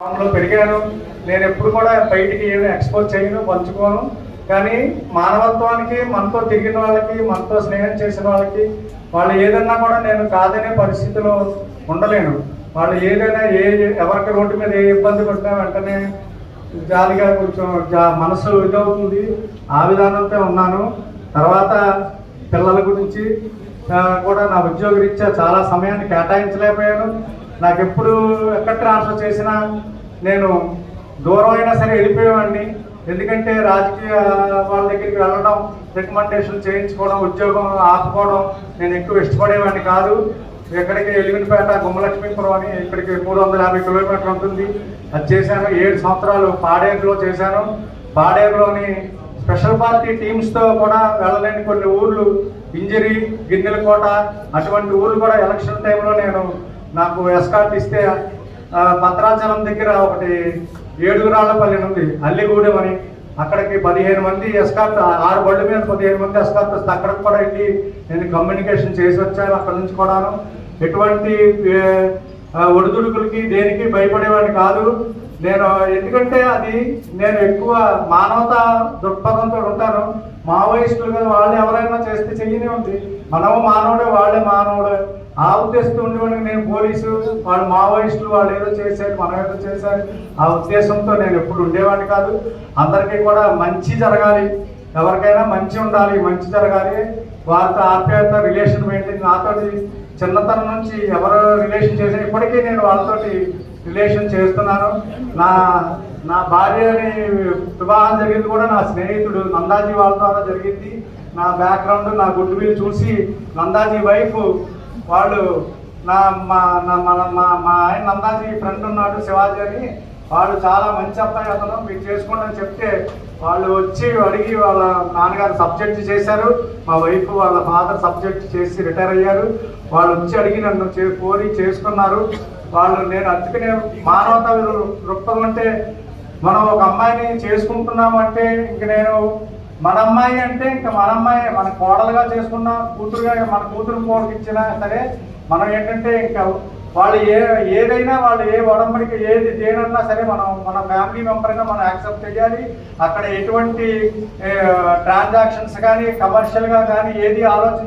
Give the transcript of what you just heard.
పెరిగాను. నేను ఎప్పుడు కూడా బయటికి ఏమి ఎక్స్పోజ్ చేయను, పంచుకోను. కానీ మానవత్వానికి, మనతో తిరిగిన వాళ్ళకి, మనతో స్నేహం చేసిన వాళ్ళకి, వాళ్ళు ఏదన్నా కూడా నేను కాదనే పరిస్థితిలో ఉండలేను. వాళ్ళు ఏదైనా ఎవరికి రోడ్డు మీద ఏ ఇబ్బంది పడినా వెంటనే జాలిగా కొంచెం మనసు ఇదవుతుంది. ఆ విధానంతో ఉన్నాను. తర్వాత పిల్లల గురించి కూడా నా ఉద్యోగరీత్యా చాలా సమయాన్ని కేటాయించలేకపోయాను. నాకు ఎప్పుడు ఎక్కడ ట్రాన్స్ఫర్ చేసినా నేను దూరం అయినా సరే వెళ్ళిపోయేవాడిని. ఎందుకంటే రాజకీయ వాళ్ళ దగ్గరికి వెళ్ళడం, రికమెండేషన్ చేయించుకోవడం, ఉద్యోగం ఆపుకోవడం నేను ఎక్కువ ఇష్టపడేవాడిని కాదు. ఎక్కడికి ఎలిమినిపేట, గుమ్మలక్ష్మీపురం అని ఇక్కడికి 350 కిలోమీటర్లు ఉంటుంది. అది చేశాను. 7 సంవత్సరాలు పాడేరులో చేశాను. పాడేరులోని స్పెషల్ పార్టీ టీమ్స్తో కూడా వెళ్ళలేని కొన్ని ఊర్లు, ఇంజరీ, గిన్నెలకోట, అటువంటి ఊర్లు కూడా ఎలక్షన్ టైంలో నాకు ఎస్కార్ట్ ఇస్తే భద్రాచలం దగ్గర ఒకటి ఏడుగురాళ్లపల్లి ఉంది, అల్లిగూడెం అని, అక్కడికి 15 మంది ఎస్కార్ట్, 6 బళ్ళు మీద 15 మంది ఎస్కార్ట్ వస్తే అక్కడికి కూడా వెళ్ళి నేను కమ్యూనికేషన్ చేసి వచ్చాను. అక్కడి నుంచి కూడాను ఎటువంటి ఒడిదుడుకులకి దేనికి భయపడేవాడిని కాదు నేను. ఎందుకంటే నేను ఎక్కువ మానవతా దృక్పథంతో ఉంటాను. మావోయిస్టులు కదా, వాళ్ళు ఎవరైనా చేస్తే చెయ్యనే ఉంది. మనము మానవుడే, వాళ్ళే మానవుడే. ఆ ఉద్దేశంతో ఉండేవాడికి నేను పోలీసు, వాళ్ళు మావోయిస్టులు, వాళ్ళు ఏదో చేశారు, మనం ఏదో చేశారు, ఆ ఉద్దేశంతో నేను ఎప్పుడు ఉండేవాడిని కాదు. అందరికీ కూడా మంచి జరగాలి, ఎవరికైనా మంచి ఉండాలి, మంచి జరగాలి. వారితో ఆప్యాయత, రిలేషన్ మెయింటైన్. నాతోటి చిన్నతనం నుంచి ఎవరు రిలేషన్ చేసిన ఇప్పటికీ నేను వాళ్ళతోటి రిలేషన్ చేస్తున్నాను. నా భార్యని వివాహం జరిగింది కూడా నా స్నేహితుడు నందాజీ వాళ్ళ ద్వారా జరిగింది. నా బ్యాక్గ్రౌండ్, నా గుడ్ విల్ చూసి నందాజీ వైఫ్ వాళ్ళు మా ఆయన నందాజీ ఫ్రెండ్ ఉన్నాడు శివాజీ అని, వాళ్ళు చాలా మంచి అబ్బాయి, అతను మీరు చేసుకోండి అని చెప్తే వాళ్ళు వచ్చి అడిగి వాళ్ళ నాన్నగారు సబ్జెక్ట్ చేశారు. మా వైఫ్ వాళ్ళ ఫాదర్ సబ్జెక్ట్ చేసి రిటైర్ అయ్యారు. వాళ్ళు వచ్చి అడిగి నన్ను కోరి చేసుకున్నారు. నేను అందుకనే మానవతా దృక్పథం అంటే, మనం ఒక అమ్మాయిని చేసుకుంటున్నాము అంటే ఇంక మన అమ్మాయి అంటే ఇంకా మన అమ్మాయి, మన కోడలుగా చేసుకున్నా, కూతురుగా మన కూతురు కోడకి ఇచ్చినా సరే, మనం ఏంటంటే ఇంకా వాళ్ళు ఏదైనా వాళ్ళు ఏ ఒడంబడికి ఏది దేనన్నా సరే మన ఫ్యామిలీ మెంబర్గా మనం యాక్సెప్ట్ చేయాలి. అక్కడ ఎటువంటి ట్రాన్సాక్షన్స్ కానీ, కమర్షియల్గా కానీ ఏది ఆలోచన